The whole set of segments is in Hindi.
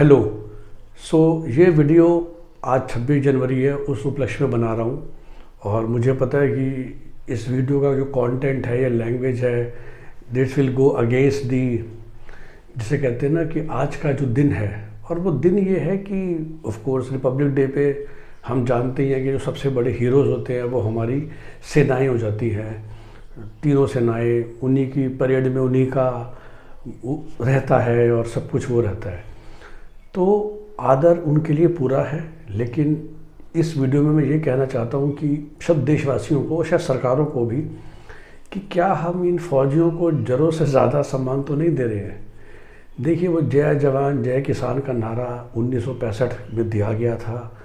हेलो। ये वीडियो आज 26 जनवरी है, उस उपलक्ष्य में बना रहा हूँ। और मुझे पता है कि इस वीडियो का जो कंटेंट है या लैंग्वेज है, this will go against the, जिसे कहते हैं ना कि आज का जो दिन है। और वो दिन ये है कि ऑफ कोर्स रिपब्लिक डे पे हम जानते ही हैं कि जो सबसे बड़े हीरोज़ होते हैं वो हमारी सेनाएं हो जाती हैं। तीनों सेनाएं, उन्हीं की परेड में उन्हीं का रहता है और सब कुछ वो रहता है। तो आदर उनके लिए पूरा है। लेकिन इस वीडियो में मैं ये कहना चाहता हूँ कि सब देशवासियों को, शायद सरकारों को भी, कि क्या हम इन फौजियों को ज़रूरत से ज़्यादा सम्मान तो नहीं दे रहे हैं। देखिए, वो जय जवान जय किसान का नारा 1965 में दिया गया था।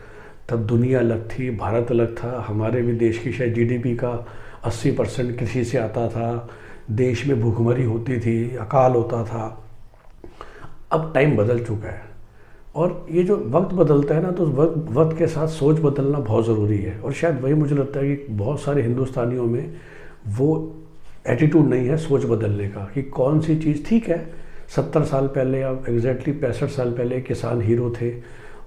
तब दुनिया अलग थी, भारत अलग था। हमारे भी देश की शायद जीडीपी का 80% कृषि से आता था। देश में भूखमरी होती थी, अकाल होता था। अब टाइम बदल चुका है और ये जो वक्त बदलता है ना, तो वक्त के साथ सोच बदलना बहुत ज़रूरी है। और शायद वही मुझे लगता है कि बहुत सारे हिंदुस्तानियों में वो एटीट्यूड नहीं है सोच बदलने का, कि कौन सी चीज़ ठीक है। 70 साल पहले या एग्जैक्टली 65 साल पहले किसान हीरो थे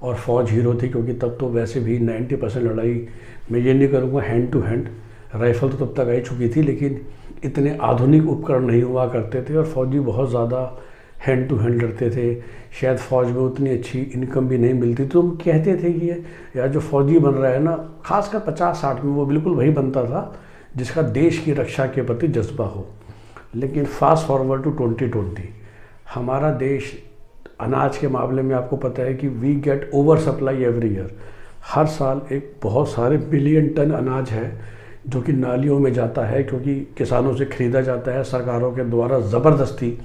और फौज हीरो थी, क्योंकि तब तो वैसे भी 90% लड़ाई, मैं ये नहीं करूँगा हैंड टू हैंड, राइफल तो तब तक आई चुकी थी, लेकिन इतने आधुनिक उपकरण नहीं हुआ करते थे और फौजी बहुत ज़्यादा हैंड टू हैंड लड़ते थे। शायद फ़ौज में उतनी अच्छी इनकम भी नहीं मिलती, तो हम कहते थे कि यार जो फ़ौजी बन रहा है ना, खासकर 50-60 में, वो बिल्कुल वही बनता था जिसका देश की रक्षा के प्रति जज्बा हो। लेकिन फास्ट फॉरवर्ड टू 2020, हमारा देश अनाज के मामले में आपको पता है कि we get over supply every year. हर साल एक बहुत सारे बिलियन टन अनाज है जो कि नालियों में जाता है, क्योंकि किसानों से ख़रीदा जाता है सरकारों के द्वारा ज़बरदस्ती,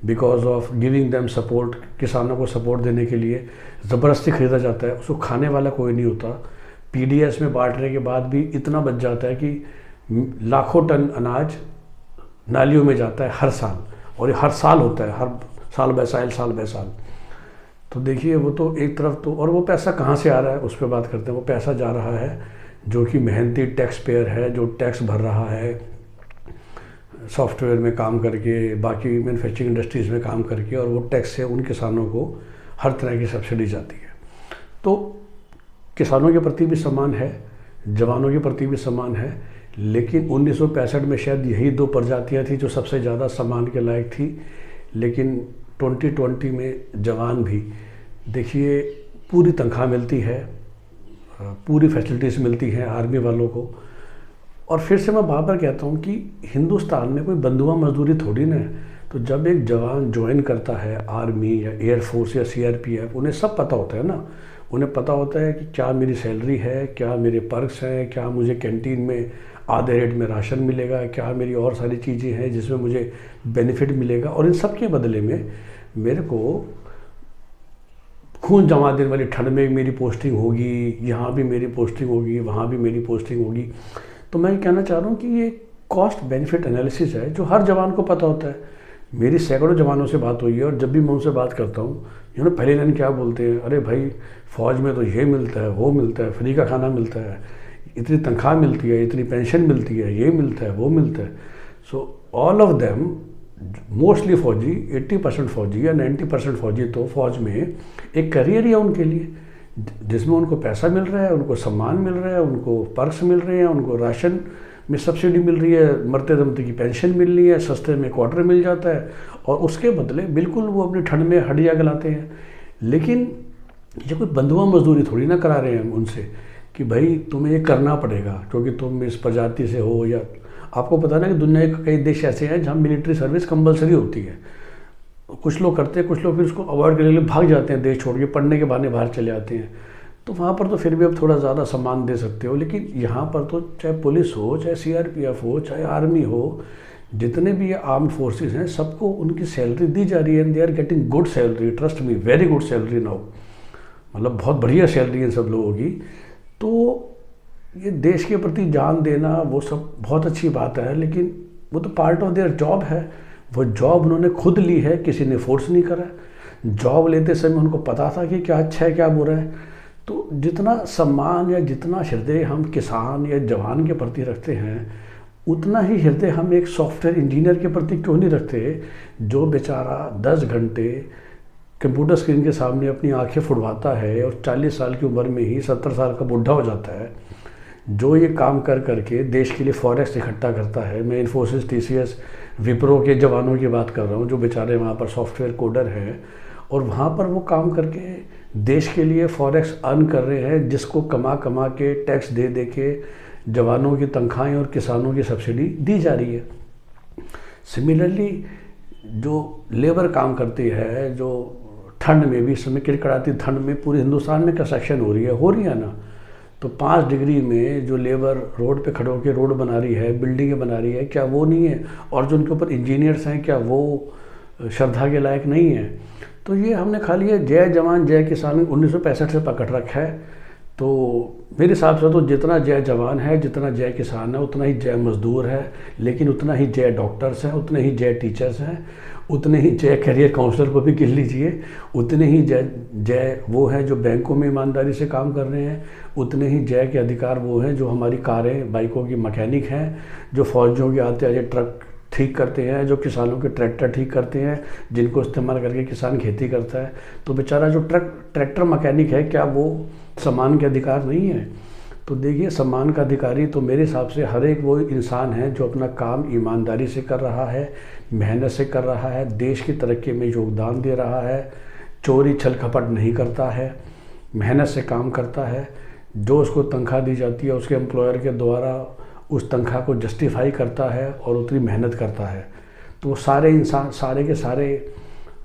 because of giving them support. किसानों को सपोर्ट देने के लिए ज़बरदस्ती ख़रीदा जाता है, उसको खाने वाला कोई नहीं होता। पीडीएस में बांटने के बाद भी इतना बच जाता है कि लाखों टन अनाज नालियों में जाता है हर साल। और ये हर साल होता है, हर साल बाय साल। तो देखिए, वो तो एक तरफ तो, और वो पैसा कहाँ से आ रहा है उस पर बात करते हैं। वो पैसा जा रहा है जो कि मेहनती टैक्स पेयर है, जो टैक्स भर रहा है सॉफ्टवेयर में काम करके, बाकी मैन्युफैक्चरिंग इंडस्ट्रीज़ में काम करके, और वो टैक्स से उन किसानों को हर तरह की सब्सिडी जाती है। तो किसानों के प्रति भी सम्मान है, जवानों के प्रति भी सम्मान है। लेकिन 1965 में शायद यही 2 प्रजातियाँ थी जो सबसे ज़्यादा सम्मान के लायक थी। लेकिन 2020 में जवान भी, देखिए, पूरी तनख्वाह मिलती है, पूरी फैसिलिटीज़ मिलती हैं आर्मी वालों को। और फिर से मैं बार बार कहता हूँ कि हिंदुस्तान में कोई बंधुआ मजदूरी थोड़ी ना है। तो जब एक जवान ज्वाइन करता है आर्मी या एयरफोर्स या सीआरपीएफ, उन्हें सब पता होता है ना। उन्हें पता होता है कि क्या मेरी सैलरी है, क्या मेरे पर्क्स हैं, क्या मुझे कैंटीन में आधे रेट में राशन मिलेगा, क्या मेरी और सारी चीज़ें हैं जिसमें मुझे बेनिफिट मिलेगा। और इन सब के बदले में मेरे को खून जमा देने वाली ठंड में मेरी पोस्टिंग होगी, यहाँ भी मेरी पोस्टिंग होगी, वहाँ भी मेरी पोस्टिंग होगी। तो मैं ये कहना चाह रहा हूँ कि ये कॉस्ट बेनिफिट एनालिसिस है जो हर जवान को पता होता है। मेरी सैकड़ों जवानों से बात हुई है, और जब भी मैं उनसे बात करता हूँ, पहली लाइन क्या बोलते हैं, अरे भाई फ़ौज में तो ये मिलता है, वो मिलता है, फ्री का खाना मिलता है, इतनी तनख्वाह मिलती है, इतनी पेंशन मिलती है, ये मिलता है, वो मिलता है। So all of them, mostly फ़ौजी, 80% फ़ौजी या 90% फ़ौजी तो फ़ौज में एक करियर ही है उनके लिए, जिसमें उनको पैसा मिल रहा है, उनको सम्मान मिल रहा है, उनको पर्क्स मिल रहे हैं, उनको राशन में सब्सिडी मिल रही है, मरते दमते की पेंशन मिल रही है, सस्ते में क्वार्टर मिल जाता है, और उसके बदले बिल्कुल वो अपनी ठंड में हड्डियाँ गलाते हैं। लेकिन ये कोई बंधुआ मजदूरी थोड़ी ना करा रहे हैं हम उनसे कि भाई तुम्हें ये करना पड़ेगा क्योंकि तुम इस प्रजाति से हो। या आपको पता ना कि दुनिया के कई देश ऐसे हैं जहाँ मिलिट्री सर्विस कंपलसरी होती है। कुछ लोग करते हैं, कुछ लोग फिर उसको अवॉइड करने के लिए भाग जाते हैं, देश छोड़ के पढ़ने के बहाने बाहर चले आते हैं। तो वहाँ पर तो फिर भी आप थोड़ा ज़्यादा सम्मान दे सकते हो। लेकिन यहाँ पर तो चाहे पुलिस हो, चाहे सीआरपीएफ हो, चाहे आर्मी हो, जितने भी ये आर्म्ड फोर्सेस हैं, सबको उनकी सैलरी दी जा रही है, and they are getting good salary, trust me, very good salary now. मतलब बहुत बढ़िया सैलरी है सब लोगों की। तो ये देश के प्रति जान देना, वो सब बहुत अच्छी बात है, लेकिन वो तो पार्ट ऑफ देयर जॉब है। वो जॉब उन्होंने खुद ली है, किसी ने फोर्स नहीं करा। जॉब लेते समय उनको पता था कि क्या अच्छा है क्या बुरा है। तो जितना सम्मान या जितना हृदय हम किसान या जवान के प्रति रखते हैं, उतना ही हृदय हम एक सॉफ्टवेयर इंजीनियर के प्रति क्यों नहीं रखते, जो बेचारा 10 घंटे कंप्यूटर स्क्रीन के सामने अपनी आंखें फुड़वाता है और 40 साल की उम्र में ही 70 साल का बुढ़ा हो जाता है, जो ये काम कर करके देश के लिए फॉरेक्स इकट्ठा करता है। मैं इन्फोसिस, टीसीएस, विप्रो के जवानों की बात कर रहा हूँ जो बेचारे वहाँ पर सॉफ्टवेयर कोडर हैं और वहाँ पर वो काम करके देश के लिए फॉरेक्स अर्न कर रहे हैं, जिसको कमा कमा के टैक्स दे दे के जवानों की तनख्वाहें और किसानों की सब्सिडी दी जा रही है। सिमिलरली जो लेबर काम करती है, जो ठंड में भी, इस समय किड़किड़ाती ठंड में पूरे हिंदुस्तान में कंस्ट्रक्शन हो रही है ना, तो 5 डिग्री में जो लेबर रोड पे खड़े होकर रोड बना रही है, बिल्डिंगें बना रही है, क्या वो नहीं है? और जो उनके ऊपर इंजीनियर्स हैं, क्या वो श्रद्धा के लायक नहीं है? तो ये हमने खाली है जय जवान जय किसान 1965 से पकड़ रखा है। तो मेरे हिसाब से तो जितना जय जवान है, जितना जय किसान है, उतना ही जय मजदूर है, लेकिन उतना ही जय डॉक्टर्स हैं, उतने ही जय टीचर्स हैं, उतने ही जय करियर काउंसलर को भी गिन लीजिए, उतने ही जय वो हैं जो बैंकों में ईमानदारी से काम कर रहे हैं, उतने ही जय के अधिकार वो हैं जो हमारी कारें बाइकों की मैकेनिक हैं, जो फौजियों के आते आते ट्रक ठीक करते हैं, जो किसानों के ट्रैक्टर ठीक करते हैं, जिनको इस्तेमाल करके किसान खेती करता है। तो बेचारा जो ट्रैक्टर मैकेनिक है, क्या वो सम्मान के अधिकार नहीं है? तो देखिए, सम्मान का अधिकारी तो मेरे हिसाब से हर एक वो इंसान है जो अपना काम ईमानदारी से कर रहा है, मेहनत से कर रहा है, देश की तरक्की में योगदान दे रहा है, चोरी छल कपट नहीं करता है, मेहनत से काम करता है, जो उसको तनख्वाह दी जाती है उसके एम्प्लॉयर के द्वारा उस तनख्वाह को जस्टिफाई करता है और उतनी मेहनत करता है। तो वो सारे इंसान सारे के सारे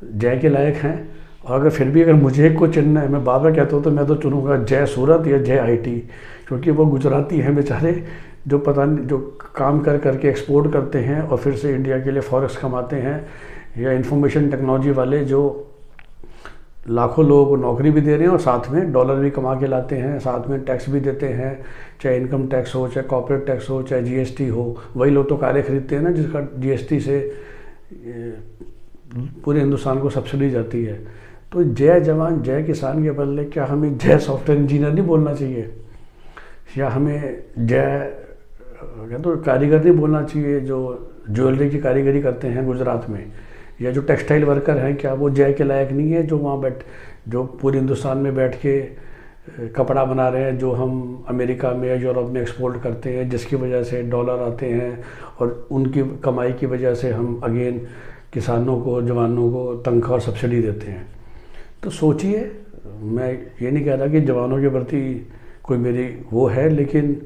जय के लायक हैं। और अगर फिर भी अगर मुझे को चुनना है, मैं बाबा कहता हूँ, तो मैं तो चुनूँगा जय सूरत या जय आईटी, क्योंकि वो गुजराती हैं बेचारे, जो पता नहीं जो काम कर करके एक्सपोर्ट करते हैं और फिर से इंडिया के लिए फॉरेक्स कमाते हैं, या इंफॉर्मेशन टेक्नोलॉजी वाले जो लाखों लोगों को नौकरी भी दे रहे हैं और साथ में डॉलर भी कमा के लाते हैं, साथ में टैक्स भी देते हैं, चाहे इनकम टैक्स हो, चाहे कॉर्पोरेट टैक्स हो, चाहे जीएसटी हो। वही लोग तो कारें खरीदते हैं ना जिसका जीएसटी से पूरे हिंदुस्तान को सब्सिडी जाती है। तो जय जवान जय किसान के बदले क्या हमें जय सॉफ्टवेयर इंजीनियर नहीं बोलना चाहिए, या हमें जय तो कारीगर नहीं बोलना चाहिए जो ज्वेलरी की कारीगरी करते हैं गुजरात में, या जो टेक्सटाइल वर्कर हैं, क्या वो जय के लायक नहीं है, जो वहाँ जो पूरे हिंदुस्तान में बैठ के कपड़ा बना रहे हैं, जो हम अमेरिका में या यूरोप में एक्सपोर्ट करते हैं, जिसकी वजह से डॉलर आते हैं और उनकी कमाई की वजह से हम अगेन किसानों को, जवानों को तनख्वाह और सब्सिडी देते हैं। तो सोचिए, मैं ये नहीं कह रहा कि जवानों के प्रति कोई मेरी वो है, लेकिन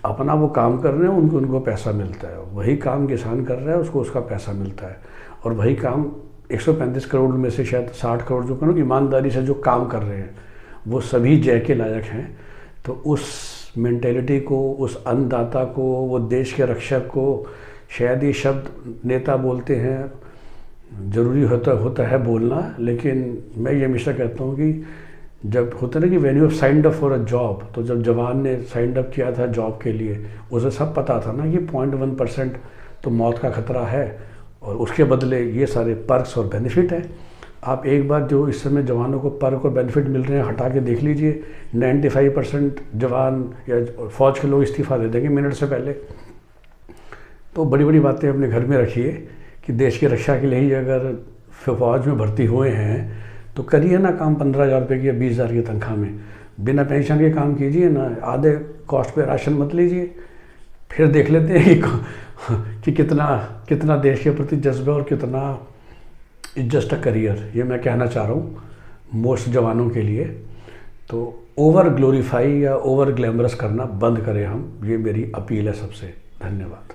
अपना वो काम कर रहे हैं, उनको पैसा मिलता है। वही काम किसान कर रहा है, उसको उसका पैसा मिलता है। और वही काम 135 करोड़ में से शायद 60 करोड़ जो करो ईमानदारी से जो काम कर रहे हैं, वो सभी जय के लायक हैं। तो उस मेंटेलिटी को, उस अन्नदाता को, वो देश के रक्षक को, शायद ये शब्द नेता बोलते हैं, ज़रूरी होता है बोलना, लेकिन मैं ये हमेशा कहता हूँ कि जब होता है ना कि when you have signed up for a job, तो जब जवान ने साइंड अप किया था जॉब के लिए, उसे सब पता था ना कि 0.1% तो मौत का खतरा है, और उसके बदले ये सारे पर्क्स और बेनिफिट हैं। आप एक बार जो इस समय जवानों को पर्क और बेनिफिट मिल रहे हैं हटा के देख लीजिए, 95% जवान या फौज के लोग इस्तीफ़ा दे देंगे मिनट से पहले। तो बड़ी बड़ी बातें अपने घर में रखिए कि देश की रक्षा के लिए ही अगर फौज में भर्ती हुए हैं तो करिए ना काम 15,000 रुपये की या 20,000 की तनख्वाह में, बिना पेंशन के काम कीजिए ना, आधे कॉस्ट पे राशन मत लीजिए, फिर देख लेते हैं कि कितना देश के प्रति जज्बा और कितना इट्स जस्ट अ करियर। ये मैं कहना चाह रहा हूँ मोस्ट जवानों के लिए। तो ओवर ग्लोरीफाई या ओवर ग्लैमरस करना बंद करें हम, ये मेरी अपील है सबसे। धन्यवाद।